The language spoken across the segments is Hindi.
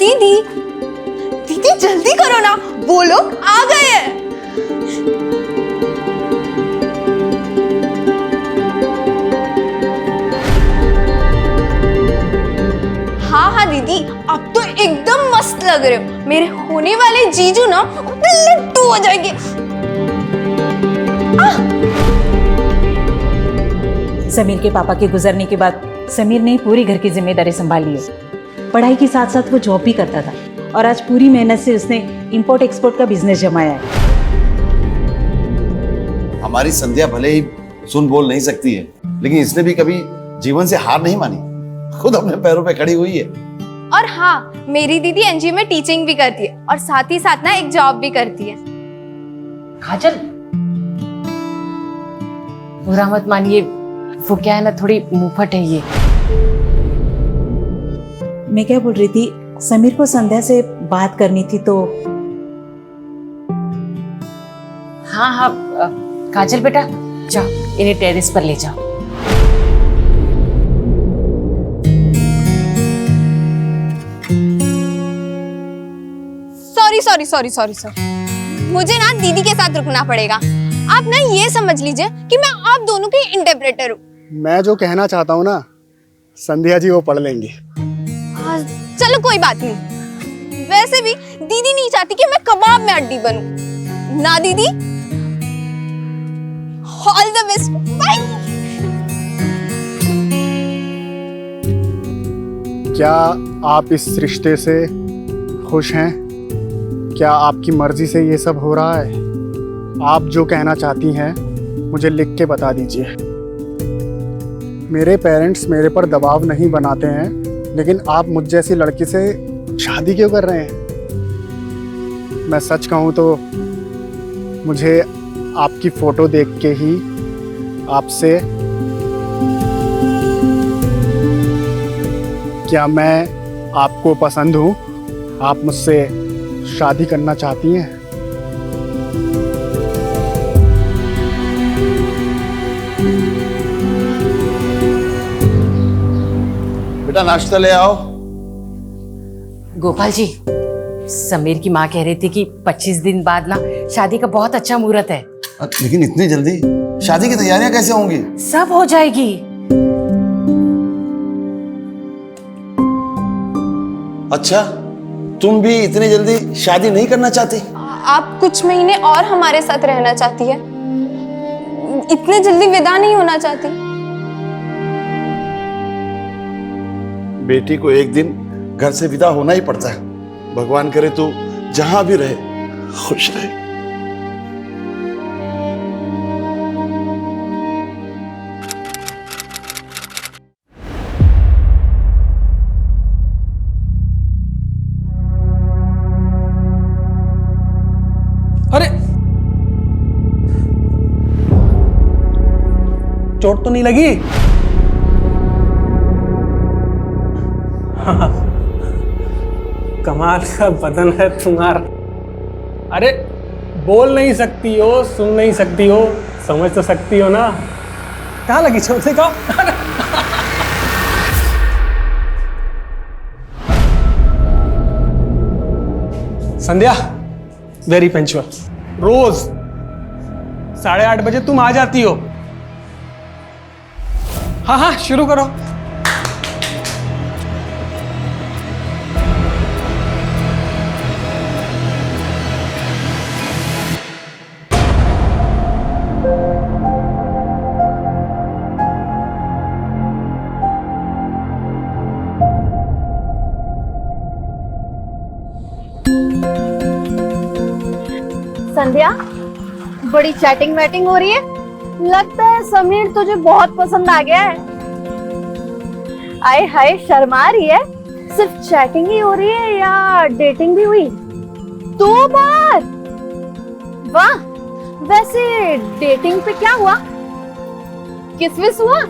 दीदी दीदी जल्दी करो ना, वो लोग आ गए हैं। हाँ हाँ दीदी, अब तो एकदम मस्त लग रहे हो। मेरे होने वाले जीजू ना लड्डू हो जाएंगे। समीर के पापा के गुजरने के बाद समीर ने पूरी घर की जिम्मेदारी संभाली है। पढ़ाई के साथ साथ वो जॉब भी करता था और आज पूरी मेहनत से उसने इंपोर्ट एक्सपोर्ट का बिजनेस जमाया है। हमारी संध्या भले ही सुन बोल नहीं सकती है, लेकिन इसने भी कभी जीवन से हार नहीं मानी, खुद अपने पैरों पे खड़ी हुई है। और हाँ, मेरी दीदी एनजीओ में टीचिंग भी करती है और साथ ही साथ ना एक जॉब भी करती है। काजल, बुरा मत मानिए, वो क्या है ना, थोड़ी मुंहफट है ये। मैं क्या बोल रही थी, समीर को संध्या से बात करनी थी तो। हाँ हाँ काजल बेटा, जाओ इन्हें टेरेस पर ले जाओ। सॉरी, मुझे ना दीदी के साथ रुकना पड़ेगा। आप ना ये समझ लीजिए कि मैं आप दोनों की इंटरप्रेटर हूँ। मैं जो कहना चाहता हूँ ना, संध्या जी वो पढ़ लेंगी। चलो कोई बात नहीं। वैसे भी दीदी नहीं चाहती कि मैं कबाब में अड्डी बनूं। ना दीदी, ऑल द बेस्ट, बाय। क्या आप इस रिश्ते से खुश हैं? क्या आपकी मर्जी से ये सब हो रहा है? आप जो कहना चाहती हैं मुझे लिख के बता दीजिए। मेरे पेरेंट्स मेरे पर दबाव नहीं बनाते हैं, लेकिन आप मुझ जैसी लड़की से शादी क्यों कर रहे हैं? मैं सच कहूँ तो मुझे आपकी फ़ोटो देख के ही आपसे, क्या मैं आपको पसंद हूँ? आप मुझसे शादी करना चाहती हैं? बेटा नाश्ता ले आओ। गोपाल जी, समीर की माँ कह रही थी कि 25 दिन बाद ना शादी का बहुत अच्छा मुहूर्त है। लेकिन इतनी जल्दी शादी की तैयारियां कैसे होंगी? सब हो जाएगी। अच्छा, तुम भी इतनी जल्दी शादी नहीं करना चाहती? आप कुछ महीने और हमारे साथ रहना चाहती है, इतने जल्दी विदा नहीं होना चाहती। बेटी को एक दिन घर से विदा होना ही पड़ता है। भगवान करे तू जहां भी रहे खुश रहे। अरे चोट तो नहीं लगी? कमाल का बदन है तुम्हारा। अरे बोल नहीं सकती हो, सुन नहीं सकती हो, समझ तो सकती हो ना। कहाँ लगी चोट? देखो। संध्या वेरी पंचुअल, रोज 8:30 बजे तुम आ जाती हो। हाँ हाँ शुरू करो। संध्या, बड़ी चैटिंग वैटिंग हो रही है। लगता है समीर तुझे बहुत पसंद आ गया है। आए हाय, शर्मा रही है। सिर्फ चैटिंग ही हो रही है या डेटिंग भी हुई? 2 बार? वाह, वैसे डेटिंग पे क्या हुआ? किस विस हुआ?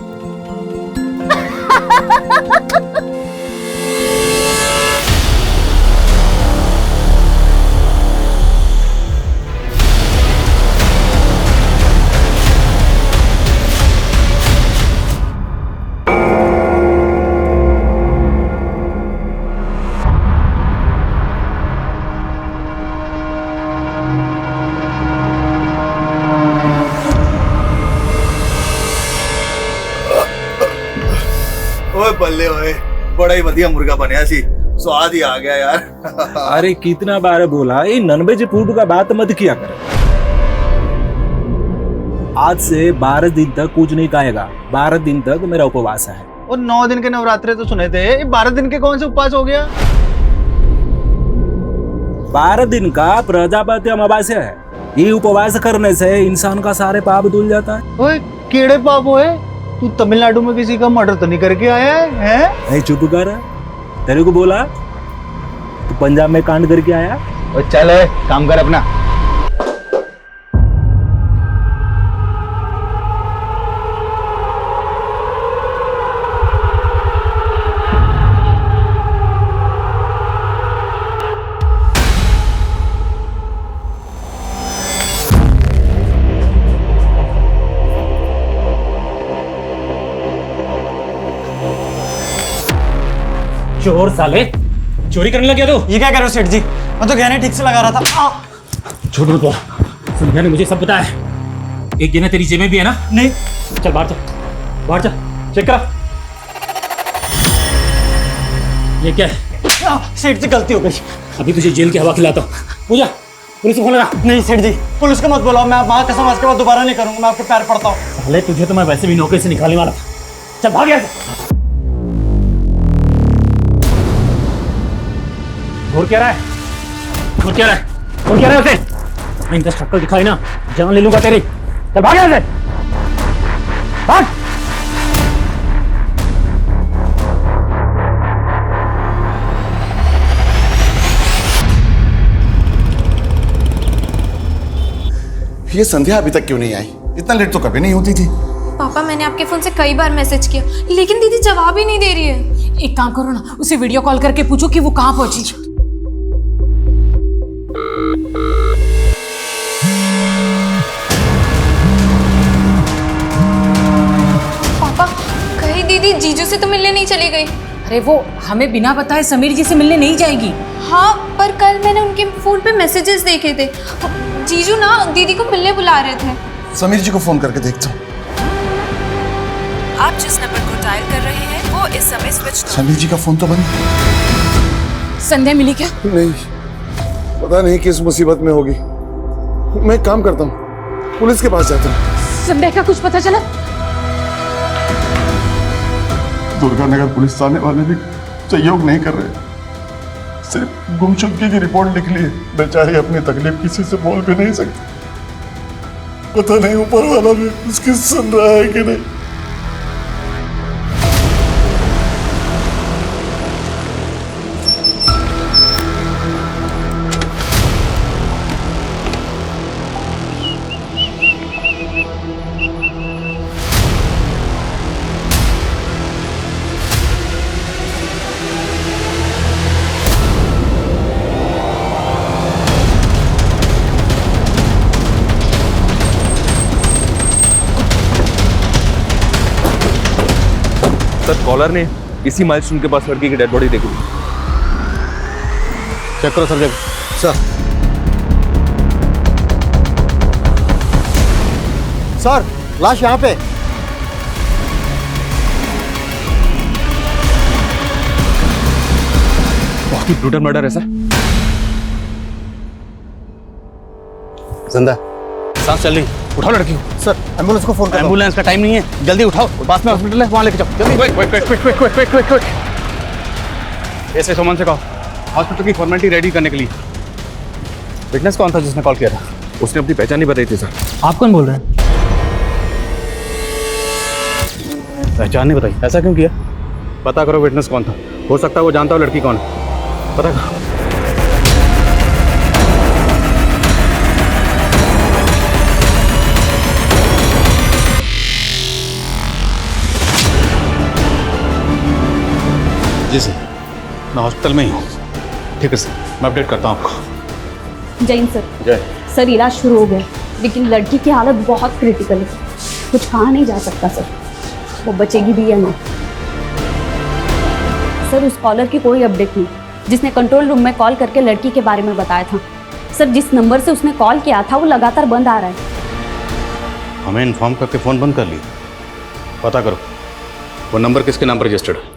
बड़ा ही बढ़िया मुर्गा बनया सी, स्वाद ही आ गया यार। अरे कितना बार बोला ये नॉनवेज फूड का बात मत किया कर। आज से 12 दिन तक कुछ नहीं खाएगा। 12 दिन तक मेरा उपवास है। और 9 दिन के नवरात्रे तो सुने थे, 12 दिन के कौन से उपवास हो गया? 12 दिन का प्रजापति अमावस्या है। ये उपवास करने से इंसान का सारे पाप धुल जाता है। ओए केड़े पाप होए? तू तमिलनाडु में किसी का मर्डर तो नहीं करके आया है? नहीं चुप कर, तेरे को बोला तू पंजाब में कांड करके आया। और चल काम कर अपना। चोर साले, चोरी करने लग गया तू? ये क्या कर रहे हो सेठ जी? मैं तो गहने ठीक से लगा रहा था। झूठ मत बोल, संध्या ने मुझे सब बताया। एक गहना तेरी जेब में भी है ना? नहीं। चल बाहर चल, बाहर चल, चेक करा। ये क्या है? सेठ जी गलती हो गई। अभी तुझे जेल की हवा खिलाता हूँ। पूजा, पुलिस को फोन लगा। नहीं सेठ जी, पुलिस को मत बुलाओ। मैं माँ कसम आज के बाद दोबारा नहीं करूंगा। मैं आपके पैर पड़ता हूँ। साले तुझे तो मैं वैसे भी नौकरी से निकालने वाला था। चल भाग यहाँ से। घूर क्या रहा है? घूर क्या रहा है? घूर क्या रहा है उसे? मैं इनका शक्ल दिखाई ना, जान ले लूंगा तेरी। चल भाग यहाँ से, भाग। ये संध्या अभी तक क्यों नहीं आई? इतना लेट तो कभी नहीं होती थी। पापा मैंने आपके फोन से कई बार मैसेज किया, लेकिन दीदी जवाब ही नहीं दे रही है। एक काम करो ना, उसे वीडियो कॉल करके पूछो कि वो कहाँ पहुंची। पापा कहीं दीदी जीजू से तो मिलने नहीं चली गई? अरे वो हमें बिना बताए समीर जी से मिलने नहीं जाएगी। हाँ, पर कल मैंने उनके फोन पे मैसेजेस देखे थे। जीजू ना दीदी को मिलने बुला रहे थे। समीर जी को फोन करके देखता हूँ। आप जिस नंबर को डायल कर रहे हैं वो इस समय स्विच। समीर जी का फोन तो बंद। संध्या मिली क्या? नहीं, पता नहीं किस मुसीबत में होगी। मैं एक काम करता हूँ, पुलिस के पास जाता हूँ। संध्या का कुछ पता चला? दुर्गानगर पुलिस थाने वाले भी सहयोग नहीं कर रहे, सिर्फ गुमशुदगी की रिपोर्ट लिख ली है। बेचारी अपनी तकलीफ किसी से बोल भी नहीं सकती। पता नहीं ऊपर वाला भी उसकी सुन रहा है कि नहीं। सर कॉलर ने इसी माइलस्टोन के पास लड़की की डेड बॉडी देखी। चेक करो सर। सर लाश यहाँ पे। बहुत ही ब्रूटल मर्डर है सर। जिंदा सांस चल रही, उठाओ लड़की को। सर एम्बुलेंस को फोन करो। एम्बुलेंस का टाइम नहीं है, जल्दी उठाओ। पास में हॉस्पिटल है, वहाँ लेके जाओ जल्दी। क्विक। ऐसे सोमन से कहो हॉस्पिटल की फॉर्मेलिटी रेडी करने के लिए। विटनेस कौन था जिसने कॉल किया था? उसने अपनी पहचान नहीं बताई थी सर। आप कौन बोल रहे हैं? पहचान नहीं बताई, ऐसा क्यों किया? पता करो विटनेस कौन था, हो सकता है वो जानता हो लड़की कौन है। पता करो। जी सर, मैं हॉस्पिटल में ही हूँ। ठीक है सर, मैं अपडेट करता हूँ आपको। जैन सर। जय सर इलाज शुरू हो गया, लेकिन लड़की की हालत बहुत क्रिटिकल है। कुछ कहा नहीं जा सकता सर, वो बचेगी भी या नहीं। सर उस कॉलर की कोई अपडेट नहीं जिसने कंट्रोल रूम में कॉल करके लड़की के बारे में बताया था। सर जिस नंबर से उसने कॉल किया था वो लगातार बंद आ रहा है। हमें इन्फॉर्म करके फ़ोन बंद कर लिया। पता करो वो नंबर किसके नाम पर रजिस्टर्ड है।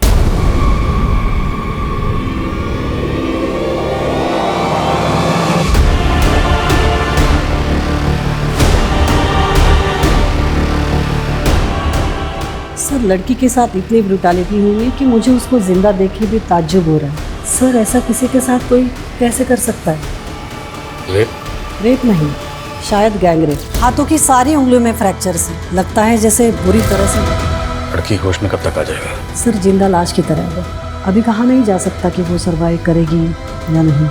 लड़की के साथ इतनी ब्रुटैलिटी हुई है कि मुझे उसको जिंदा देख के भी ताज्जुब हो रहा है। सर ऐसा किसी के साथ कोई कैसे कर सकता है? रेप नहीं, शायद गैंग रेप। हाथों की सारी उंगलियों में फ्रैक्चर्स हैं। लगता है जैसे बुरी तरह से। लड़की होश में कब तक आ जाएगा? सर जिंदा लाश की तरह है। अभी कहा नहीं जा सकता कि वो सरवाइव करेगी या नहीं।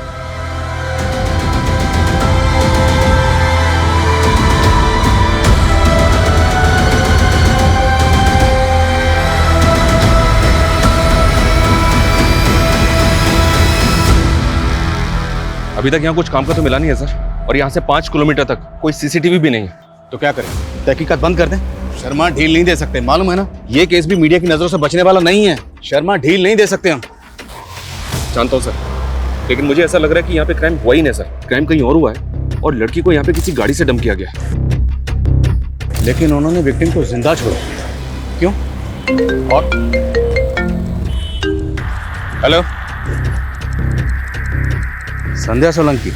अभी तक यहाँ कुछ काम का तो मिला नहीं है सर, और यहाँ से 5 किलोमीटर तक कोई सीसीटीवी भी नहीं है। तो क्या करें, तहकीकात बंद कर दें? शर्मा ढील नहीं दे सकते, मालूम है ना? ये केस भी मीडिया की नजरों से बचने वाला नहीं है। शर्मा ढील नहीं दे सकते हम। जानता हूँ सर, लेकिन मुझे ऐसा लग रहा है कि यहाँ पे क्राइम हुआ ही नहीं सर। क्राइम कहीं और हुआ है और लड़की को यहाँ पे किसी गाड़ी से डंप किया गया। लेकिन उन्होंने विक्टिम को जिंदा छोड़ा, क्यों? और हेलो, संध्या सोलंकी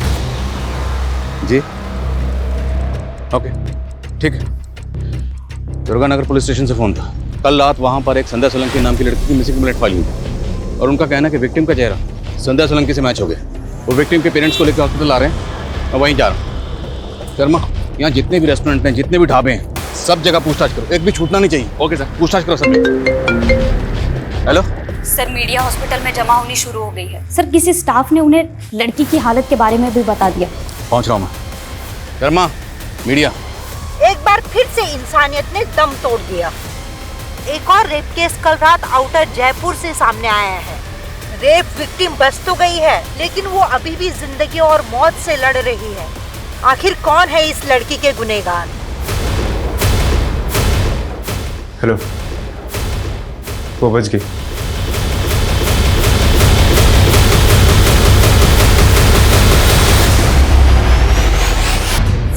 जी? ओके, ठीक है। दुर्गानगर पुलिस स्टेशन से फोन था। कल रात वहां पर एक संध्या सोलंकी नाम की लड़की की मिसिंग कंप्लेंट फाइल हुई थी और उनका कहना है कि विक्टिम का चेहरा संध्या सोलंकी से मैच हो गया। वो विक्टिम के पेरेंट्स को लेकर हॉस्पिटल आ रहे हैं, मैं वहीं जा रहा हूँ। शर्मा, यहाँ जितने भी रेस्टोरेंट हैं, जितने भी ढाबे हैं, सब जगह पूछताछ करो, एक भी छूटना नहीं चाहिए। ओके सर, पूछताछ करो सब। हेलो सर, मीडिया हॉस्पिटल में जमा होनी शुरू हो गई है। सर किसी स्टाफ ने उन्हें लड़की की हालत के बारे में भी बता दिया। पहुंच रहा हूँ मैं। शर्मा, मीडिया। एक बार फिर से इंसानियत ने दम तोड़ दिया। एक और रेप केस कल रात आउटर जयपुर से सामने आया है। रेप विक्टिम बच तो गई है, लेकिन वो अभी भी जिंदगी और मौत से लड़ रही है। आखिर कौन है इस लड़की के गुनहगार? हेलो, वो बच गई।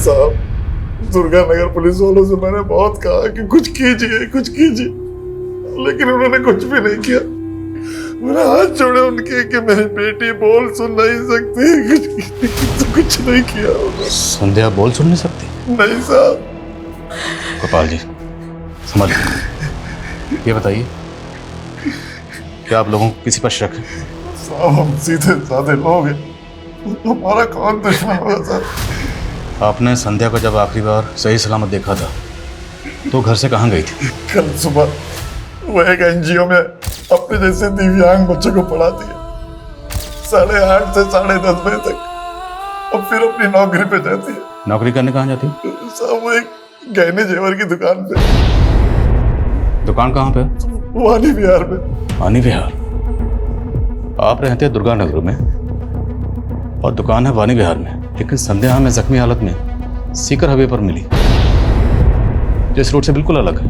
साहब, दुर्गा नगर पुलिस वालों से मैंने बहुत कहा कि कुछ कीजिए, कुछ कीजिए, लेकिन उन्होंने कुछ भी नहीं किया। मैंने हाथ जोड़े उनके कि मेरी बेटी बोल सुन नहीं सकती, तो कुछ नहीं किया उन्होंने। संध्या बोल सुन नहीं सकती? नहीं साहब। गोपाल जी, समझ ये बताइए, क्या आप लोगों को किसी पर शक है? साहब, हम सीधे साधे लोग हैं, हमारा कौन दुश्मन होगा साहब? आपने संध्या को जब आखिरी बार सही सलामत देखा था तो घर से कहाँ गई थी? कल सुबह वो एक एनजीओ में अपने जैसे दिव्यांग बच्चों को पढ़ाती है, 8:30 से 10:30 बजे तक, और फिर अपनी नौकरी पे जाती है। नौकरी करने कहाँ जाती? साहब, वो एक गहने जेवर की दुकान पे। दुकान कहाँ पे? वानी विहार में। वानी विहार? आप रहते हैं दुर्गानगर में और दुकान है वानी विहार में, लेकिन संध्या हमें जख्मी हालत में सीकर हाईवे पर मिली, जो इस रोड से बिल्कुल अलग है।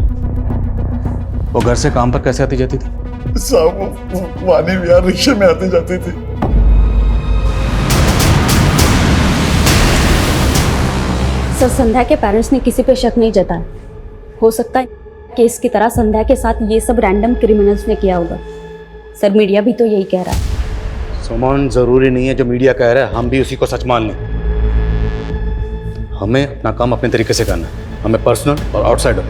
वो घर से काम पर कैसे आती जाती थी? साहब, वो वानी विहार रिक्शे में आती जाती थी। सर, संध्या के पेरेंट्स ने किसी पे शक नहीं जताया। हो सकता है केस की तरह संध्या के साथ ये सब रैंडम क्रिमिनल्स ने किया होगा। सर, मीडिया भी तो यही कह रहा है। सुमन, जरूरी नहीं है जो मीडिया कह रहा है हम भी उसी को सच मान लें। हमें अपना काम अपने तरीके से करना है। हमें पर्सनल और आउटसाइडर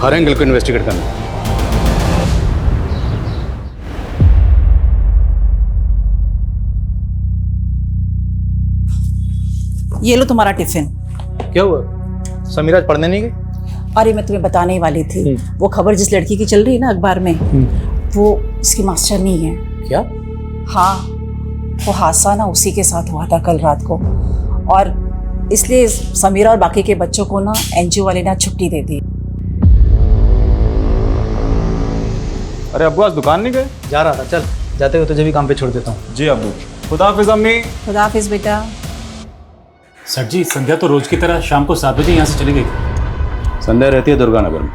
हर एंगल को इन्वेस्टिगेट करना है। ये लो तुम्हारा टिफिन। क्या हुआ? समीरा आज पढ़ने नहीं गई? अरे मैं तुम्हें बताने ही वाली थी, वो खबर जिस लड़की की चल रही है ना अखबार में, वो इसकी मास्टर नहीं है। क्या? हाँ, वो हादसा ना उसी के साथ हुआ था कल रात को, और इसलिए समीरा और बाकी के बच्चों को ना एनजीओ वाले ना छुट्टी दे दी। अरे अब्बू आज दुकान नहीं गए? जा रहा था, चल जाते हुए तुझे भी काम पे छोड़ देता हूँ। जी अब्बू। खुदा हाफिज अम्मी। खुदा हाफिज बेटा। सर जी, संध्या तो रोज की तरह शाम को 7 बजे यहाँ से चली गई थी। संध्या रहती है दुर्गानगर में,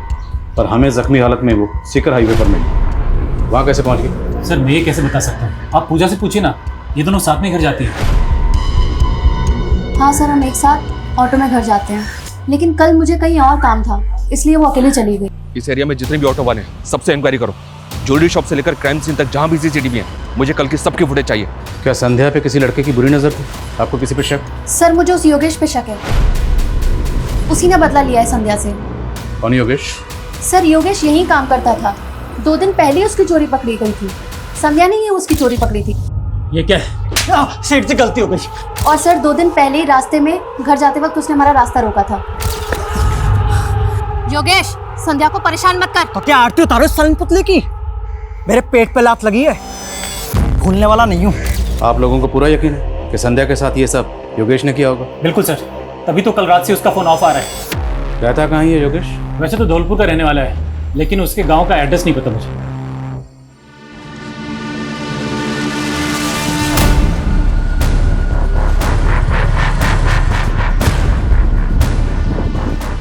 पर हमें जख्मी हालत में वो सीकर हाईवे पर मिली। वहाँ कैसे पहुँच गई? सर, मैं ये कैसे बता सकता हूँ? आप पूजा से पूछिए ना, ये दोनों साथ में घर जाती हैं। हाँ सर, हम एक साथ ऑटो में घर जाते हैं, लेकिन कल मुझे कहीं और काम था, इसलिए वो अकेले चली गई। इस एरिया में जितने भी ऑटो वाले हैं सबसे इंक्वायरी करो। ज्वेलरी शॉप से लेकर क्राइम सीन तक जहाँ भी सीसीटीवी है, मुझे कल की सबकी फुटेज चाहिए। क्या संध्या पे किसी लड़के की बुरी नजर थी? आपको किसी पे शक? सर, मुझे उस योगेश पे शक है। उसी ने बदला लिया है संध्या से। कौन योगेश? सर, योगेश यहीं काम करता था। 2 दिन पहले उसकी चोरी पकड़ी गई थी। संध्या ने ही उसकी चोरी पकड़ी थी। ये क्या है? सेठ से गलती हो गई। और सर 2 दिन पहले ही रास्ते में घर जाते वक्त उसने हमारा रास्ता रोका था। योगेश, संध्या को परेशान मत कर। तो क्या आरती उतारो इस साली पुतले की? मेरे पेट पे लात लगी है, भूलने वाला नहीं हूँ। आप लोगों को पूरा यकीन है कि संध्या के साथ ये सब योगेश ने किया होगा? बिल्कुल सर, तभी तो कल रात से उसका फोन ऑफ आ रहा है। रहता कहाँ है योगेश? वैसे तो धौलपुर का रहने वाला है, लेकिन उसके गांव का एड्रेस नहीं पता मुझे।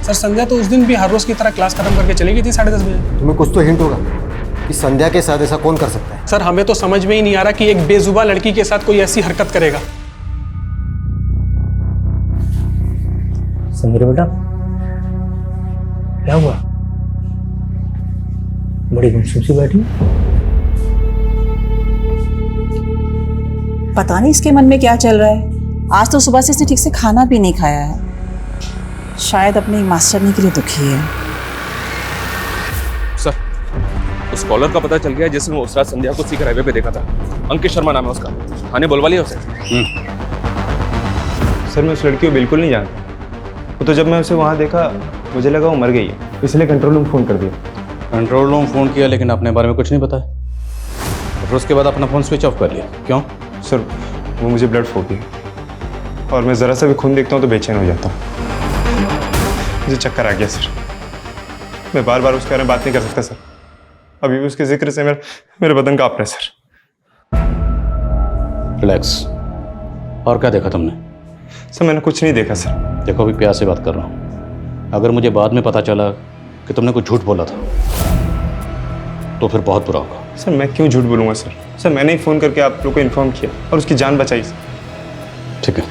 सर संध्या तो उस दिन भी हर रोज की तरह क्लास खत्म करके चली गई थी 10:30 बजे। तुम्हें कुछ तो हिंट होगा कि संध्या के साथ ऐसा कौन कर सकता है? सर हमें तो समझ में ही नहीं आ रहा कि एक बेजुबान लड़की के साथ कोई ऐसी हरकत करेगा। समीर बेटा, क्या हुआ? बड़ी गुमसुम सी बैठी। पता नहीं इसके मन में क्या चल रहा है। आज तो सुबह से इसने ठीक से खाना भी नहीं खाया है। शायद अपने मास्टरनी के लिए दुखी है। सर, उस कॉलर का पता चल गया जिसने उस रात संध्या को सीकर हाईवे पे देखा था। अंकित शर्मा नाम है उसका। थाने बुलवा लिया उसे। सर मैं उस लड़की को बिल्कुल नहीं जानता। वो तो जब मैं उसे वहाँ देखा मुझे लगा वो मर गई है, इसलिए कंट्रोल रूम फ़ोन कर दिया। कंट्रोल रूम फ़ोन किया लेकिन अपने बारे में कुछ नहीं बताया। फिर उसके बाद अपना फ़ोन स्विच ऑफ कर लिया। क्यों? सर वो मुझे ब्लड फोबिया और मैं ज़रा सा भी खून देखता हूँ तो बेचैन हो जाता हूँ। मुझे चक्कर आ गया सर। मैं बार बार उसके बारे में बात नहीं कर सकता सर। अभी भी उसके जिक्र से मेरे बदन काँप रहा है सर। रिलैक्स। और क्या देखा तुमने? सर मैंने कुछ नहीं देखा सर। देखो अभी प्यार से बात कर रहा हूँ। अगर मुझे बाद में पता चला कि तुमने कुछ झूठ बोला था तो फिर बहुत बुरा होगा। सर मैं क्यों झूठ बोलूँगा सर? सर मैंने ही फ़ोन करके आप लोग को इन्फॉर्म किया और उसकी जान बचाई सर। ठीक है,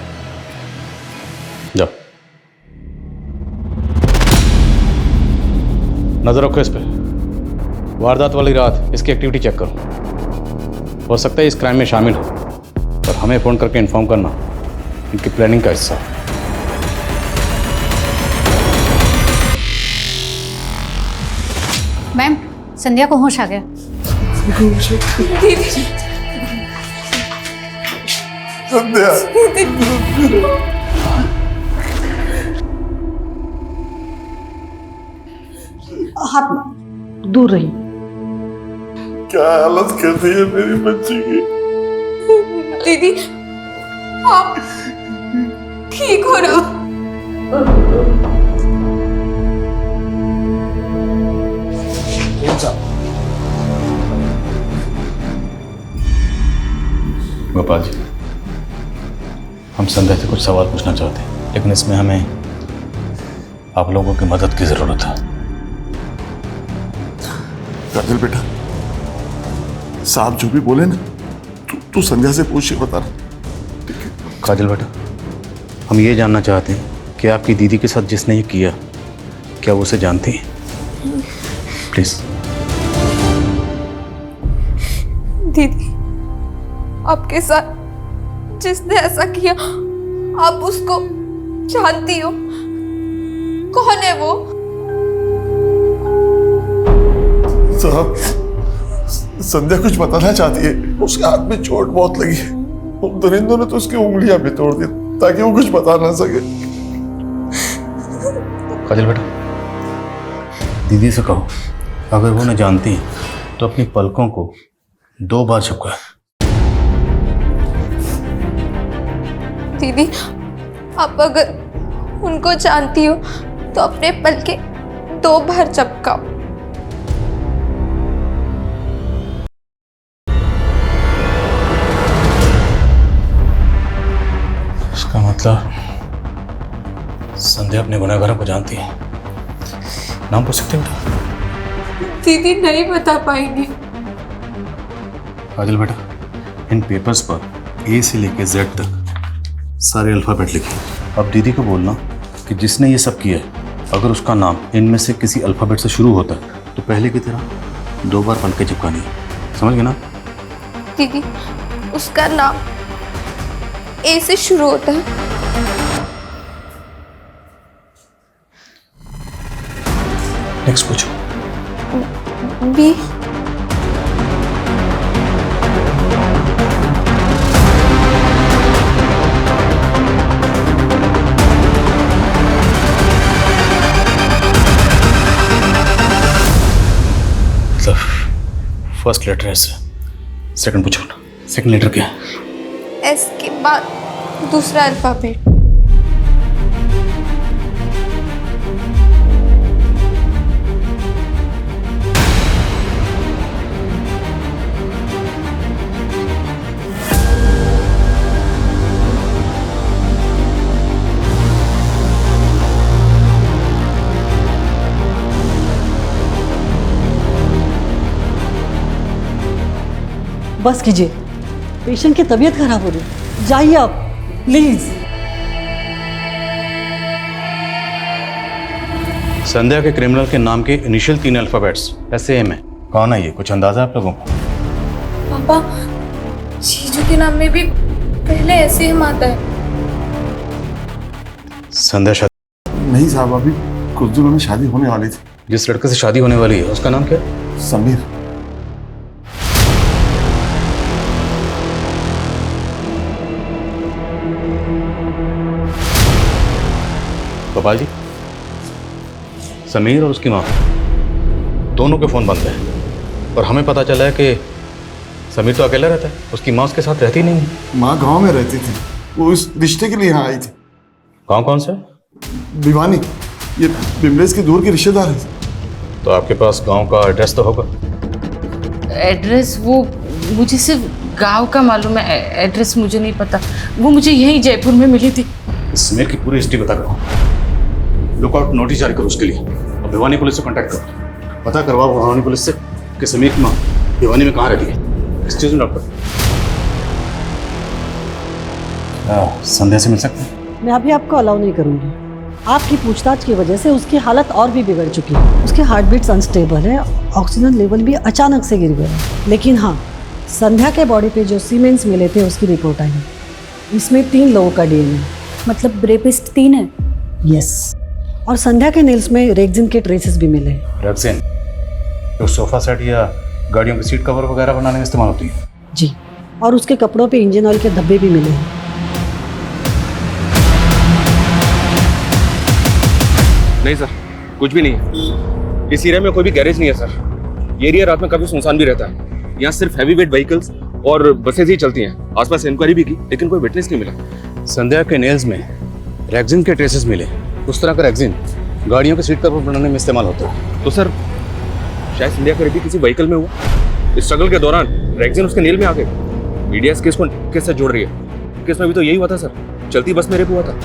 जाओ। नजर रखो इस पे। वारदात वाली रात इसकी एक्टिविटी चेक करो। हो सकता है इस क्राइम में शामिल हो और हमें फ़ोन करके इन्फॉर्म करना इनकी प्लानिंग का हिस्सा। मैम, संध्या को होश आ गया। संध्या हाथ दूर रही। क्या हालत कर दी है मेरी बच्ची की। दीदी आप ठीक हो ना? गोपाल जी, हम संध्या से कुछ सवाल पूछना चाहते हैं, लेकिन इसमें हमें आप लोगों की मदद की जरूरत है। काजल बेटा, साहब जो भी बोले ना तू संध्या से पूछ के बता। काजल बेटा, हम ये जानना चाहते हैं कि आपकी दीदी के साथ जिसने ये किया, क्या वो उसे जानती है? प्लीज। दीदी, आपके साथ जिसने ऐसा किया आप उसको जानती हो? कौन है वो? साहब, संध्या कुछ बताना चाहती है। उसके हाथ में चोट बहुत लगी है। उन दरिंदों ने तो उसकी उंगलियां भी तोड़ दी ताकि वो कुछ बता ना सके। काजल बेटा, दीदी से कहो अगर वो न जानती है तो अपनी पलकों को 2 बार झपकाए। दीदी, आप अगर उनको जानती हो तो अपने पलके 2 बार झपकाओ। इसका मतलब संध्या अपने गुनहगारों को जानती है। नाम पूछ सकते हो? दीदी नहीं बता पाएंगी। काजल बेटा, इन पेपर्स पर ए से लेकर जेड तक सारे अल्फाबेट लिखे। अब दीदी को बोलना कि जिसने ये सब किया है अगर उसका नाम इनमें से किसी अल्फाबेट से शुरू होता है तो पहले की तरह 2 बार पलके चिपकानी है। समझ गए ना? दीदी, उसका नाम ए से शुरू होता है। नेक्स्ट पूछो। B. First letter S, second पूछो ना, सेकंड लेटर क्या है? एस के बाद दूसरा अल्फाबेट। बस कीजिए, पेशेंट की तबीयत खराब हो रही है, जाइए आप प्लीज। संध्या के क्रिमिनल के नाम के इनिशियल 3 अल्फाबेट्स SAM है। कौन है ये, कुछ अंदाजा आप लोगों को? पापा, जीजू के नाम में भी पहले ऐसे ही आता है। संध्या शादी? नहीं साहब, अभी कुछ दिनों में शादी होने वाली थी। जिस लड़के से शादी होने वाली है उसका नाम क्या है? समीर। गोपाल जी, समीर और उसकी माँ दोनों के फ़ोन बंद हैं और हमें पता चला है कि समीर तो अकेला रहता है, उसकी माँ उसके साथ रहती नहीं है। माँ गांव में रहती थी, वो इस रिश्ते के लिए यहाँ आई थी। गाँव कौन सा? भिवानी, ये बिमलेश की दूर की रिश्तेदार है। तो आपके पास गांव का एड्रेस तो होगा? एड्रेस वो मुझे सिर्फ गांव का मालूम है, एड्रेस मुझे नहीं पता। वो मुझे यहीं जयपुर में मिली थी। समीर की पूरी हिस्ट्री बता करो, लुकआउट नोटिस जारी करो उसके लिए और भिवानी पुलिस से कांटेक्ट करो। पता करवाओ भिवानी पुलिस से कि समीर की माँ भिवानी में कहाँ रहती है। एक्सक्यूज मी डॉक्टर, संध्या से मिल सकते हैं? मैं अभी आपको अलाउ नहीं करूंगी। आपकी पूछताछ की वजह से उसकी हालत और भी बिगड़ चुकी है। उसके हार्ट बीट्स अनस्टेबल है, ऑक्सीजन लेवल भी अचानक से गिर गया है। लेकिन हाँ, संध्या के बॉडी पे जो सीमेंट्स मिले थे उसकी रिपोर्ट आई है। इसमें 3 लोगों का DNA। मतलब रेपिस्ट 3 है? यस। और संध्या के नेल्स में रेक्सिन के ट्रेसेस भी मिले। रेक्सिन जो सोफा सेट या गाड़ियों की सीट कवर वगैरह बनाने में इस्तेमाल होती है? जी। और उसके कपड़ों पे इंजन ऑयल के धब्बे भी मिले हैं। नहीं सर, कुछ भी नहीं है। इस एरिया में कोई भी गैरेज नहीं है सर। ये एरिया रात में काफी सुनसान भी रहता है। यहाँ सिर्फ हैवी वेट व्हीकल्स और बसेज ही चलती हैं। आसपास इंक्वायरी भी की लेकिन कोई विटनेस नहीं मिला। संध्या के नेल्स में रेक्सिन के ट्रेसेस मिले। उस तरह का रेक्सिन गाड़ियों के सीट कवर बनाने में इस्तेमाल होता है। तो सर शायद संध्या का रेप किसी व्हीकल में हुआ। इस स्ट्रगल के दौरान रेक्सिन उसके नेल में आ गए। मीडिया इस केस को किस से जोड़ रही है? केस में भी तो यही हुआ था सर, चलती बस में रेप हुआ था।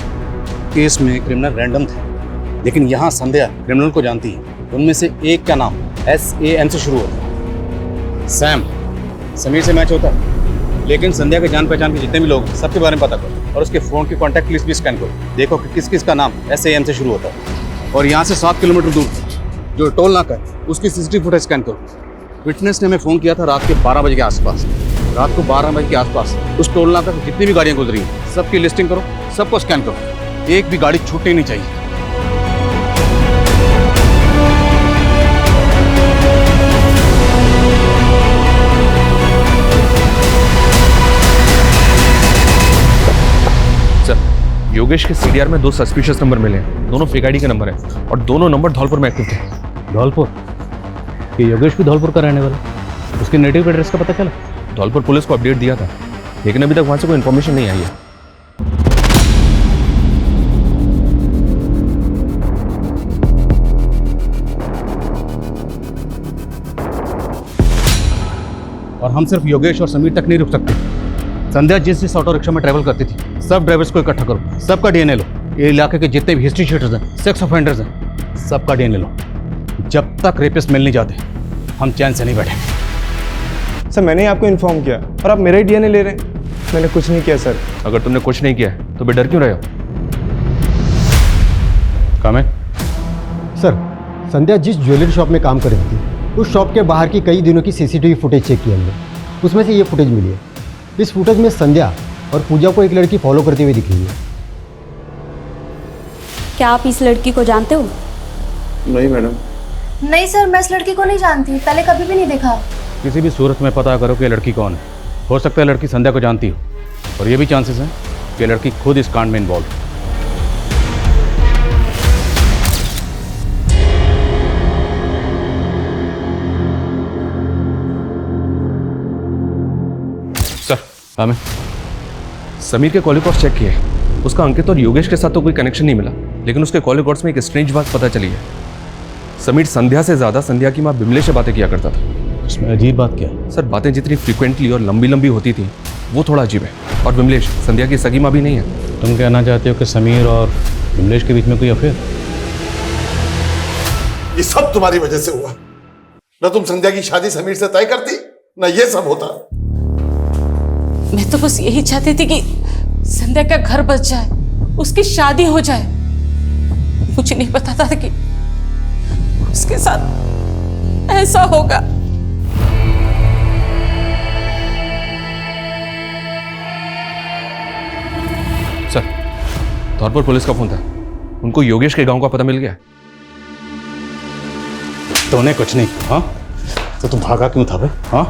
केस में क्रिमिनल रैंडम थे, लेकिन यहाँ संध्या क्रिमिनल को जानती है। उनमें से एक का नाम SAM से शुरू होता है। सैम समीर से मैच होता है, लेकिन संध्या के जान पहचान के जितने भी लोग सबके बारे में पता करो और उसके फ़ोन की कॉन्टैक्ट लिस्ट भी स्कैन करो। देखो कि किस किस का नाम SAM से शुरू होता है। और यहाँ से 7 किलोमीटर दूर जो टोल नाका है उसकी CCTV फुटेज स्कैन करो। विटनेस ने हमें फ़ोन किया था रात के 12 बजे के आसपास। रात को 12 बजे के आसपास उस टोल नाका से जितनी भी गाड़ियाँ गुजरी हैं सबकी लिस्टिंग करो, सबको स्कैन करो। एक भी गाड़ी छूटनी नहीं चाहिए। योगेश के CDR में 2 सस्पिशियस नंबर मिले हैं। दोनों फेक आईडी के नंबर हैं और दोनों नंबर धौलपुर में एक्टिव थे। धौलपुर? ये योगेश भी धौलपुर का रहने वाला? उसके नेटिव एड्रेस का पता चला? धौलपुर पुलिस को अपडेट दिया था, लेकिन अभी तक वहां से कोई इन्फॉर्मेशन नहीं आई है। और हम सिर्फ योगेश और समीर तक नहीं रुक सकते। संध्या जिस ऑटो रिक्शा में ट्रैवल करती थी सब ड्राइवर्स को इकट्ठा करो, सबका DNA लो। ये इलाके के जितने भी हिस्ट्री शीटर्स हैं, सेक्स ऑफेंडर्स हैं, सबका DNA लो। जब तक रेपिस्ट मिल नहीं जाते हम चैन से नहीं बैठेंगे। सर मैंने आपको इन्फॉर्म किया और आप मेरा ही DNA ले रहे हैं। मैंने कुछ नहीं किया सर। अगर तुमने कुछ नहीं किया है तो बेडर क्यों रहे हो? काम है सर, संध्या जिस ज्वेलरी शॉप में काम कर रही थी उस शॉप के बाहर की कई दिनों की CCTV फुटेज चेक की हमने। उसमें से ये फुटेज मिली है। इस फुटेज में संध्या और पूजा को एक लड़की फॉलो करते हुए दिख रही है। क्या आप इस लड़की को जानते हो? नहीं मैडम। नहीं सर, मैं इस लड़की को नहीं जानती, पहले कभी भी नहीं देखा। किसी भी सूरत में पता करो कि लड़की कौन है। हो सकता है लड़की संध्या को जानती हो और ये भी चांसेस हैं कि लड़की खुद इस कांड में इन्वॉल्व है। हाँ मैं समीर के कॉल रिकॉर्ड्स चेक किए, उसका अंकित और योगेश के साथ तो कोई कनेक्शन नहीं मिला, लेकिन उसके कॉल रिकॉर्ड्स में एक स्ट्रेंज बात पता चली है। समीर संध्या से ज्यादा संध्या की माँ बिमले से बातें किया करता था। इसमें अजीब बात क्या है? सर बातें जितनी फ्रीक्वेंटली और लंबी लंबी होती थी वो थोड़ा अजीब है। और बिमलेश संध्या की सगी माँ भी नहीं है। तुम कहना चाहते हो कि समीर और विमलेश के बीच में कोई अफेयर? ये सब तुम्हारी वजह से हुआ। न तुम संध्या की शादी समीर से तय करती, न ये सब होता। मैं तो बस यही चाहती थी कि संध्या का घर बच जाए, उसकी शादी हो जाए। मुझे नहीं पता था कि उसके साथ ऐसा होगा। सर धौलपुर पुलिस का फोन था, उनको योगेश के गांव का पता मिल गया। तूने कुछ नहीं, हाँ? तो तू भागा क्यों था बे? हाँ?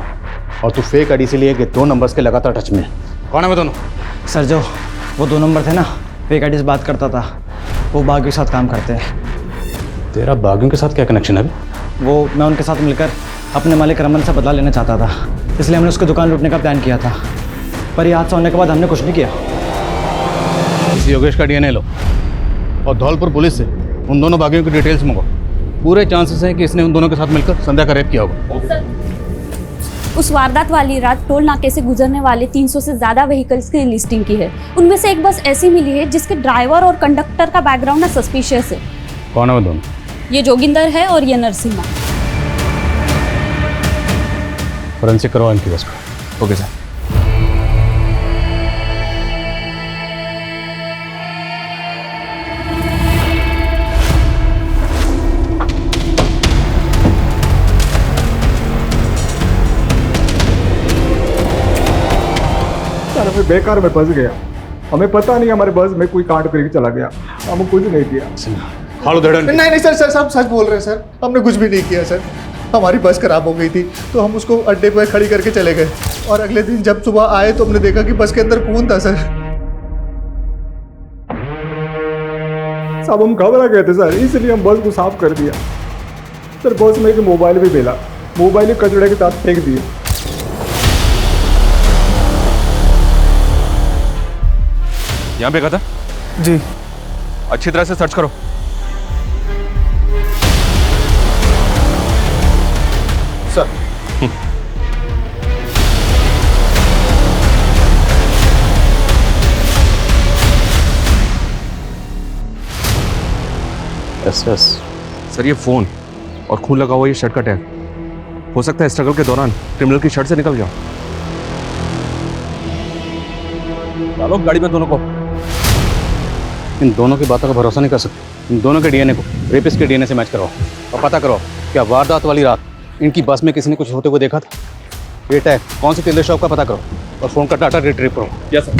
और तू फेक आईडी से लिए कि 2 नंबर्स के लगातार टच में। कौन है वो दोनों? सर जो वो 2 नंबर थे ना, फेक आईडी से बात करता था, वो बागियों के साथ काम करते हैं। तेरा बागियों के साथ क्या कनेक्शन है? वो मैं उनके साथ मिलकर अपने मालिक रमन से बदला लेना चाहता था, इसलिए हमने उसकी दुकान लूटने का प्लान किया था। पर ये हादसा होने के बाद हमने कुछ नहीं किया। इस योगेश का डीएनए लो और धौलपुर पुलिस से उन दोनों बागियों की डिटेल्स मंगाओ। पूरे चांसेस हैं कि इसने उन दोनों के साथ मिलकर संध्या का रेप किया होगा। उस वारदात वाली रात टोल नाके से गुजरने वाले 300 से ज्यादा व्हीकल्स की लिस्टिंग की है। उनमें से एक बस ऐसी मिली है जिसके ड्राइवर और कंडक्टर का बैकग्राउंड ना सस्पिशियस है। कौन है वो दोनों? ये जोगिंदर है और ये नरसिम्हा। फोरेंसिक करवाओ इनकी बस को। Okay sir. हमें बेकार में फंस गया। हमें पता नहीं हमारे बस में कोई कांड करके चला गया। हम कुछ नहीं किया। नहीं सर, सब सच बोल रहे हैं सर। हमने कुछ भी नहीं किया सर। हमारी बस खराब हो गई थी तो हम उसको अड्डे पर खड़ी करके चले गए, और अगले दिन जब सुबह आए तो हमने देखा कि बस के अंदर खून था सर। सब हम घबरा गए थे सर, इसलिए हम बस को साफ कर दिया सर। बस में एक मोबाइल भी मिला, मोबाइल कचड़े के साथ फेंक दिए। यहाँ पे था जी। अच्छी तरह से सर्च करो। सर यस सर ये फोन और खून लगा हुआ ये शर्ट का टैग हो सकता है स्ट्रगल के दौरान क्रिमिनल की शर्ट से निकल गया। डालो गाड़ी में दोनों को। इन दोनों की बातों का भरोसा नहीं कर सकते। इन दोनों के डीएनए को रेपिस्ट के डीएनए से मैच करवाओ और पता करो क्या वारदात वाली रात इनकी बस में किसी ने कुछ होते हुए देखा था। ये टैग कौन सी टेलर शॉप का पता करो और फोन का डाटा रिट्रीव करो। Yes sir.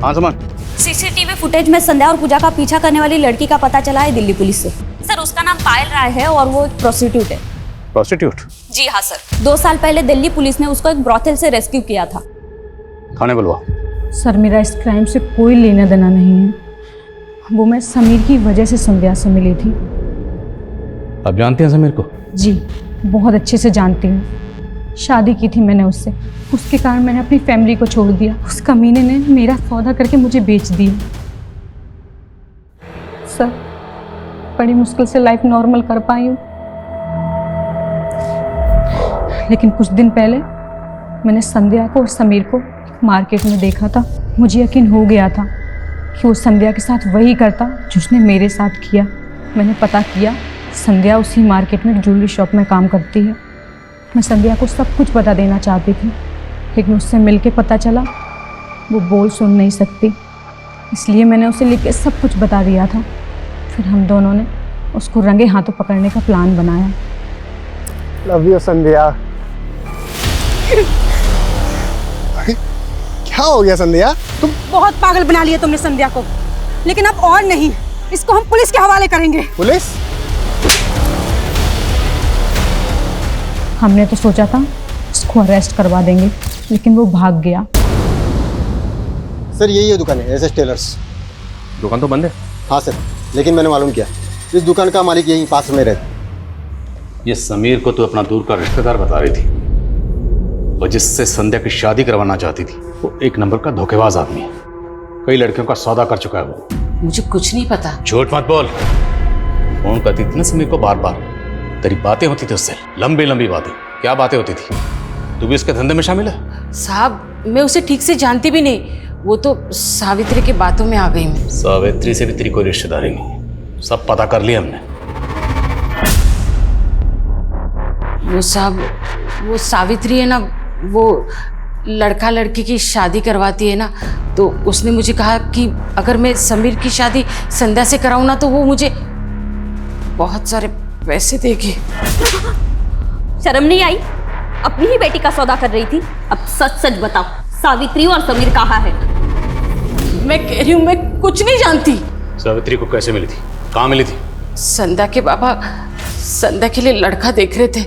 हाँ समान। सीसीटीवी फुटेज में संध्या और पूजा का पीछा करने वाली लड़की का पता चला है दिल्ली पुलिस से। सर उसका नाम पायल राय है और वो एक प्रोस्टिट्यूट है। प्रोस्टिट्यूट? जी हाँ सर। 2 साल पहले दिल्ली पुलिस ने उसको एक ब्रॉथल से रेस्क्यू किया था। थाने बुलवा। सर मेरा इस क्राइम से कोई लेना देना नहीं है। वो मैं समीर की वजह से संध्या से मिली थी। आप जानते हैं समीर को? जी बहुत अच्छे से जानती हूँ। शादी की थी मैंने उससे, उसके कारण मैंने अपनी फैमिली को छोड़ दिया। उस कमीने ने मेरा सौदा करके मुझे बेच दिया। सर बड़ी मुश्किल से लाइफ नॉर्मल कर पाई हूँ, लेकिन कुछ दिन पहले मैंने संध्या को और समीर को मार्केट में देखा था। मुझे यकीन हो गया था कि वो संध्या के साथ वही करता जो उसने मेरे साथ किया। मैंने पता किया संध्या उसी मार्केट में ज्वेलरी शॉप में काम करती है। मैं संध्या को सब कुछ बता देना चाहती थी, लेकिन उससे मिलके पता चला वो बोल सुन नहीं सकती, इसलिए मैंने उसे लिख के सब कुछ बता दिया था। फिर हम दोनों ने उसको रंगे हाथों पकड़ने का प्लान बनाया। लव यू संध्या। क्या हो गया संध्या? तुम बहुत पागल बना लिया तुमने संध्या को, लेकिन अब और नहीं, इसको हम पुलिस के हवाले करेंगे। पुलिस? हमने तो सोचा था इसको अरेस्ट करवा देंगे, लेकिन वो भाग गया। सर यही है दुकान है एसएस टेलर्स। दुकान तो बंद है। हाँ सर, लेकिन मैंने मालूम किया इस दुकान का मालिक यहीं पास में रहता। ये समीर को तो अपना दूर का रिश्तेदार बता रही थी। वो जिससे संध्या की शादी करवाना चाहती थी वो एक नंबर का धोखेबाज आदमी है। कई लड़कियों का सौदा कर चुका है वो। मुझे कुछ नहीं पता। झूठ मत बोल। फोन करती थी ना समीर को बार बार, तेरी बातें होती थी उससे, लंबी लंबी बातें। क्या बातें होती थी? तू भी उसके धंधे में शामिल है? साहब मैं उसे ठीक से जानती भी नहीं, वो तो सावित्री की बातों में आ गई मैं। सावित्री से भी तेरी कोई रिश्तेदारी नहीं, सब पता कर लिया हमने। वो साहब, वो सावित्री है ना, वो लड़का लड़की की शादी करवाती है ना, तो उसने मुझे कहा कि अगर मैं समीर की शादी संध्या से कराऊं ना तो वो मुझे बहुत सारे पैसे देगी। शर्म नहीं आई? अपनी ही बेटी का सौदा कर रही थी। अब सच सच बताओ, सावित्री और समीर कहाँ है? मैं कह रही हूँ मैं कुछ नहीं जानती। सावित्री को कैसे मिली थी? कहाँ मिली थी? संध्या के बाबा संध्या के लिए लड़का देख रहे थे,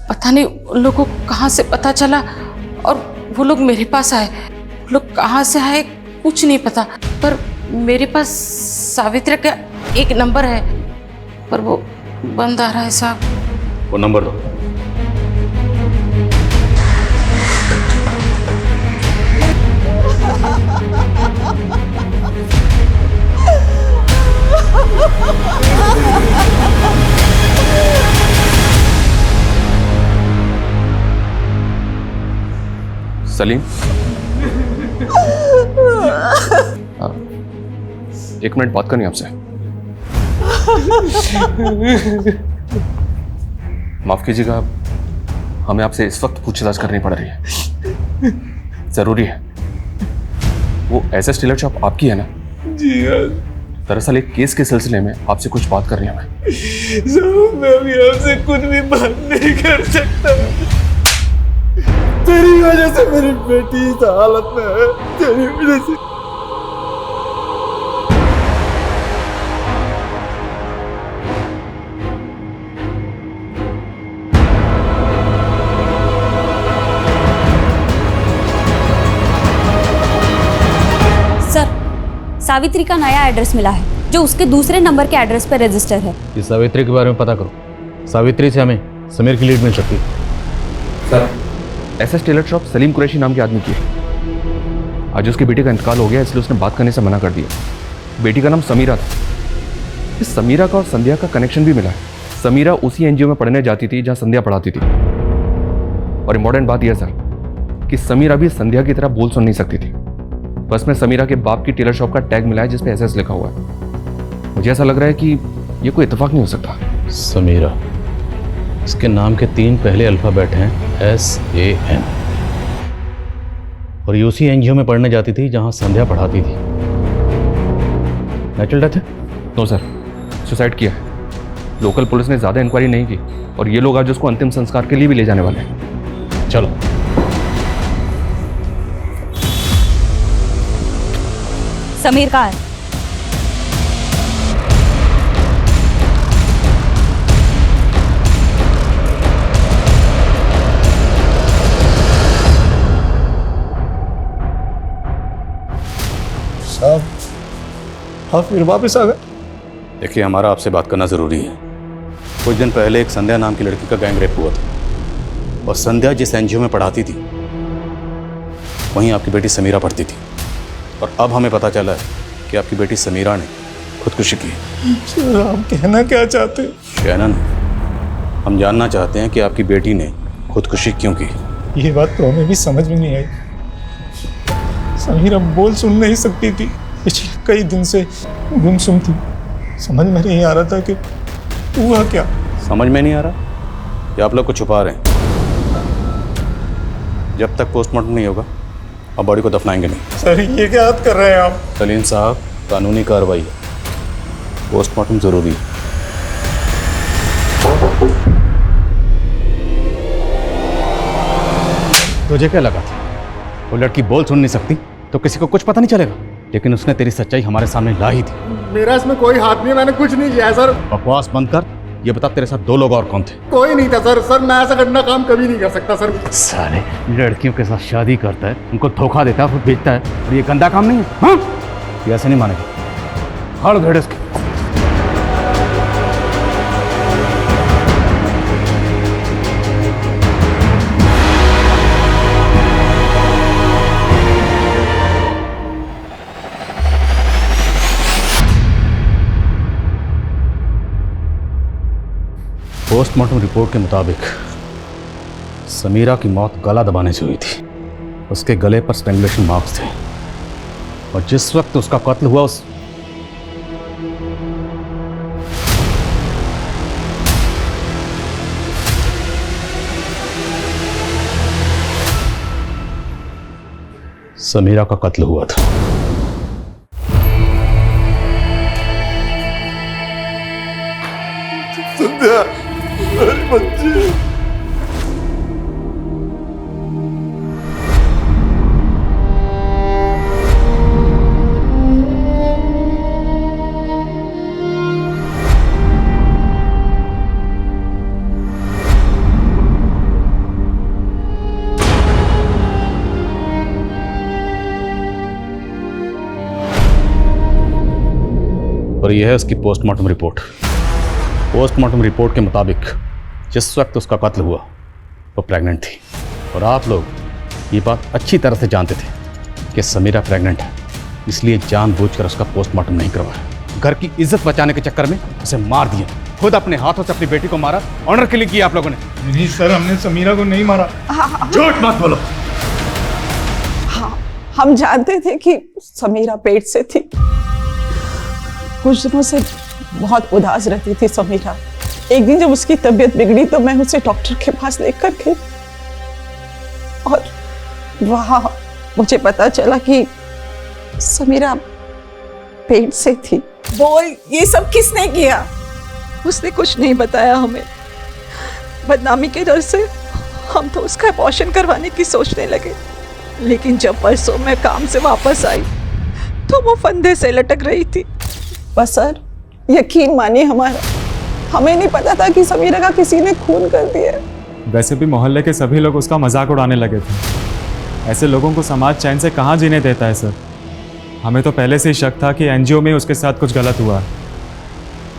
पता नहीं उन लोगों को कहाँ से पता चला और वो लोग मेरे पास आए। वो लोग कहाँ से आए कुछ नहीं पता, पर मेरे पास सावित्री का एक नंबर है, पर वो बंद आ रहा है साहब। वो नंबर दो। सलीम, एक मिनट बात करनी है आपसे। माफ कीजिएगा, हमें आपसे इस वक्त पूछताछ करनी पड़ रही है, जरूरी है। वो एसएस टेलर शॉप आपकी है ना? जी हाँ। दरअसल एक केस के सिलसिले में आपसे कुछ बात करनी है हमें। साहब मैं अभी आपसे कुछ भी बात नहीं कर सकता। तेरी वजह से मेरी बेटी इस हालत में है, तेरी वजह से। सर, सावित्री का नया एड्रेस मिला है जो उसके दूसरे नंबर के एड्रेस पर रजिस्टर है। इस सावित्री के बारे में पता करो। सावित्री से हमें समीर की लीड मिल सकती है। Sir, SS Taylor shop Salim Qureshi नाम के आदमी की है। आज उसकी बेटी का इंतकाल हो गया, इसलिए उसने बात करने से मना कर दिया। बेटी का नाम समीरा था। इस समीरा का और संध्या का कनेक्शन भी मिला है। समीरा उसी एनजीओ में पढ़ने जाती थी जहां संध्या पढ़ाती थी। और इम्पोर्टेंट बात यह सर कि समीरा भी संध्या की तरह बोल सुन नहीं सकती थी। बस में समीरा के बाप की टेलर शॉप का टैग मिला है जिसपे एसएस लिखा हुआ है। मुझे ऐसा लग रहा है कि ये कोई इत्तेफाक नहीं हो सकता। समीरा, इसके नाम के 3 पहले अल्फाबेट हैं SAN, और ये उसी एनजीओ में पढ़ने जाती थी जहां संध्या पढ़ाती थी। नेचुरल डेथ है? नो सर, सुसाइड किया है। लोकल पुलिस ने ज्यादा इंक्वायरी नहीं की और ये लोग आज उसको अंतिम संस्कार के लिए भी ले जाने वाले हैं। चलो। समीर कहाँ है? साहब, आप फिर वापस आ गए? देखिए, हमारा आपसे बात करना ज़रूरी है। कुछ दिन पहले एक संध्या नाम की लड़की का गैंग रेप हुआ था, और संध्या जिस एनजीओ में पढ़ाती थी वहीं आपकी बेटी समीरा पढ़ती थी। और अब हमें पता चला है कि आपकी बेटी समीरा ने खुदकुशी की है। सर, आप कहना क्या चाहते हैं? कहना नहीं, हम जानना चाहते हैं कि आपकी बेटी ने खुदकुशी क्यों की। ये बात तो हमें भी समझ में नहीं आई। समीरा बोल सुन नहीं सकती थी, पिछले कई दिन से गुमसुम थी। समझ में नहीं आ रहा था कि हुआ क्या। समझ में नहीं आ रहा कि आप लोग को छुपा रहे हैं। जब तक पोस्टमार्टम नहीं होगा अब बॉडी को दफनाएंगे नहीं। सर, ये क्या बात कर रहे हैं आप? सलीम साहब, कानूनी कार्रवाई है, पोस्टमार्टम जरूरी है। तुझे क्या लगा था वो लड़की बोल सुन नहीं सकती तो किसी को कुछ पता नहीं चलेगा? लेकिन उसने तेरी सच्चाई हमारे सामने ला ही थी। मेरा इसमें कोई हाथ नहीं है, मैंने कुछ नहीं किया सर। बकवास बंद कर। ये बता, तेरे साथ 2 लोग और कौन थे? कोई नहीं था सर। सर, मैं ऐसा गंदा काम कभी नहीं कर सकता सर। साले लड़कियों के साथ शादी करता है, उनको धोखा देता है, फिर बेचता है, और ये गंदा काम नहीं है? हाँ, ये ऐसे नहीं मानेगा। हड़ घेड़ इसके। पोस्टमार्टम रिपोर्ट के मुताबिक समीरा की मौत गला दबाने से हुई थी। उसके गले पर स्ट्रैंगुलेशन मार्क्स थे और जिस वक्त उसका कत्ल हुआ उस समीरा का कत्ल हुआ था। संध्या, मेरी बच्ची। और यह है उसकी पोस्टमार्टम रिपोर्ट। पोस्टमार्टम रिपोर्ट के मुताबिक जिस वक्त उसका कत्ल हुआ वो प्रेग्नेंट थी और आप लोग ये बात अच्छी तरह से जानते थे कि समीरा प्रेग्नेंट है, इसलिए जानबूझकर उसका पोस्टमार्टम नहीं करवाया। घर की इज्जत बचाने के चक्कर में उसे मार दिया। खुद अपने हाथों से अपनी बेटी को मारा। ऑनर किलिंग की आप लोगों ने। नहीं सर, हमने समीरा को नहीं मारा। झूठ मत बोलो। हाँ, हम जानते थे कि समीरा पेट से थी। कुछ दिनों से बहुत उदास रहती थी समीरा। एक दिन जब उसकी तबीयत बिगड़ी तो मैं उसे डॉक्टर के पास लेकर गई और वहां मुझे पता चला कि समीरा पेट से थी। बोल, ये सब किसने किया? उसने कुछ नहीं बताया हमें। बदनामी के डर से हम तो उसका अबॉर्शन करवाने की सोचने लगे, लेकिन जब परसों मैं काम से वापस आई तो वो फंदे से लटक रही थी। बस सर, यकीन मानिए हमारा, हमें नहीं पता था कि समीरा का किसी ने खून कर दिया। वैसे भी मोहल्ले के सभी लोग उसका मजाक उड़ाने लगे थे। ऐसे लोगों को समाज चैन से कहाँ जीने देता है सर। हमें तो पहले से ही शक था कि एनजीओ में उसके साथ कुछ गलत हुआ।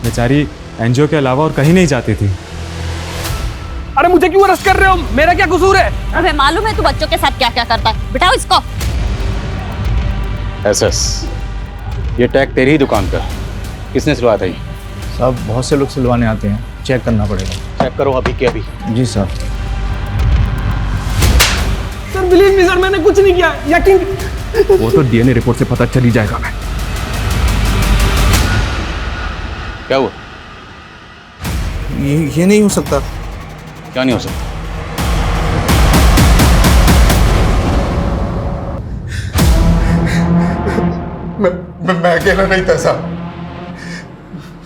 बेचारी एनजीओ के अलावा और कहीं नहीं जाती थी। अरे मुझे क्यों अरेस्ट कर रहे हो? मेरा क्या कसूर है? अबे मालूम है तू बच्चों के साथ क्या क्या करता है? बिठाओ इसको। एसएस, ये टैग तेरी ही दुकान का। किसने सिलवाया था ये? साहब, बहुत से लोग सिलवाने आते हैं, चेक करना पड़ेगा। चेक करो अभी के अभी। जी sir. Sir believe me sir, मैंने कुछ नहीं किया, यकीन। वो तो डीएनए रिपोर्ट से पता चल ही जाएगा। मैं क्या हुआ? ये नहीं हो सकता। क्या नहीं हो सकता? मैं अकेला नहीं था साहब,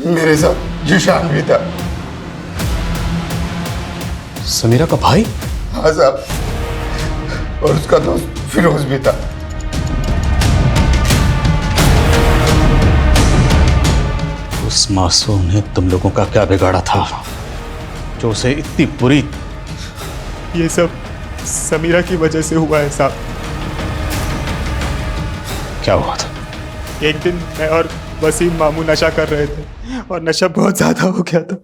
मेरे साथ जीशान भी था। समीरा का भाई? हाँ साहब, और उसका दोस्त फिरोज भी था। उस मासूम ने तुम लोगों का क्या बिगाड़ा था जो उसे इतनी बुरी? ये सब समीरा की वजह से हुआ है साहब। क्या हुआ था? एक दिन मैं और वसीम मामू नशा कर रहे थे और नशा बहुत ज़्यादा हो गया था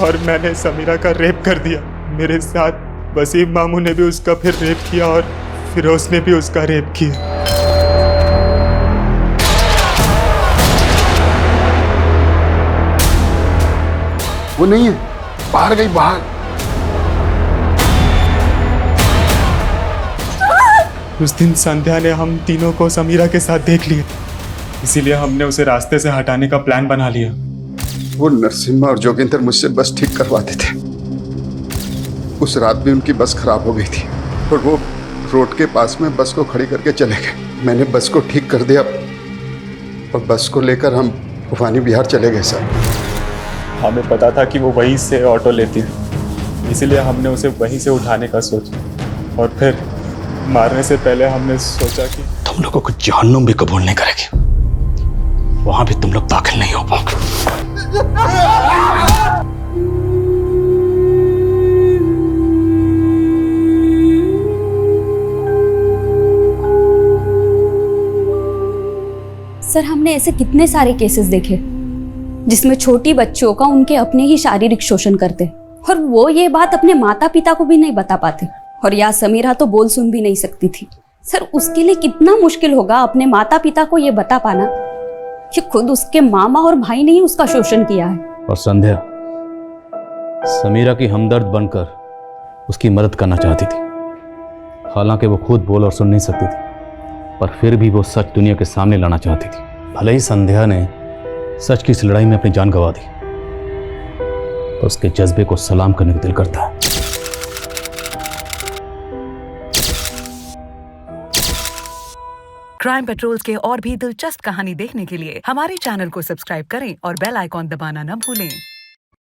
और मैंने समीरा का रेप कर दिया। मेरे साथ वसीम मामू ने भी उसका फिर रेप किया और फिरोज ने भी उसका रेप किया। वो नहीं है, बाहर गई, बाहर। उस दिन संध्या ने हम तीनों को समीरा के साथ देख लिया, इसीलिए हमने उसे रास्ते से हटाने का प्लान बना लिया। वो नरसिम्हा और जोगिंदर मुझसे बस ठीक करवाते थे। उस रात भी उनकी बस खराब हो गई थी और वो रोड के पास में बस को खड़ी करके चले गए। मैंने बस को ठीक कर दिया और बस को लेकर हम भवानी बिहार चले गए सर। हमें पता था कि वो वहीं से ऑटो लेती है, इसीलिए हमने उसे वहीं से उठाने का सोचा और फिर मारने से पहले हमने सोचा कि तुम लोगों को जहन्नुम भी कबूल नहीं करेगी, वहां भी तुम लोग दाखिल नहीं हो पाओगे। सर, हमने ऐसे कितने सारे केसेस देखे जिसमें छोटी बच्चियों का उनके अपने ही शारीरिक शोषण करते और वो ये बात अपने माता पिता को भी नहीं बता पाते। और या समीरा तो बोल सुन भी नहीं सकती थी। सर, उसके लिए कितना मुश्किल होगा अपने माता पिता को ये बता पाना कि खुद उसके मामा और भाई ने ही उसका शोषण किया है। और संध्या, समीरा की हमदर्द बनकर उसकी मदद करना चाहती थी। हालांकि वो खुद बोल और सुन नहीं सकती थी, पर फिर भी वो सच दुनिया के सामने लाना चाहती थी। भले ही संध्या ने सच की इस लड़ाई में अपनी जान गंवा दी, तो उसके जज्बे को सलाम करने का दिल करता है। क्राइम पेट्रोल्स के और भी दिलचस्प कहानी देखने के लिए हमारे चैनल को सब्सक्राइब करें और बेल आइकॉन दबाना न भूलें।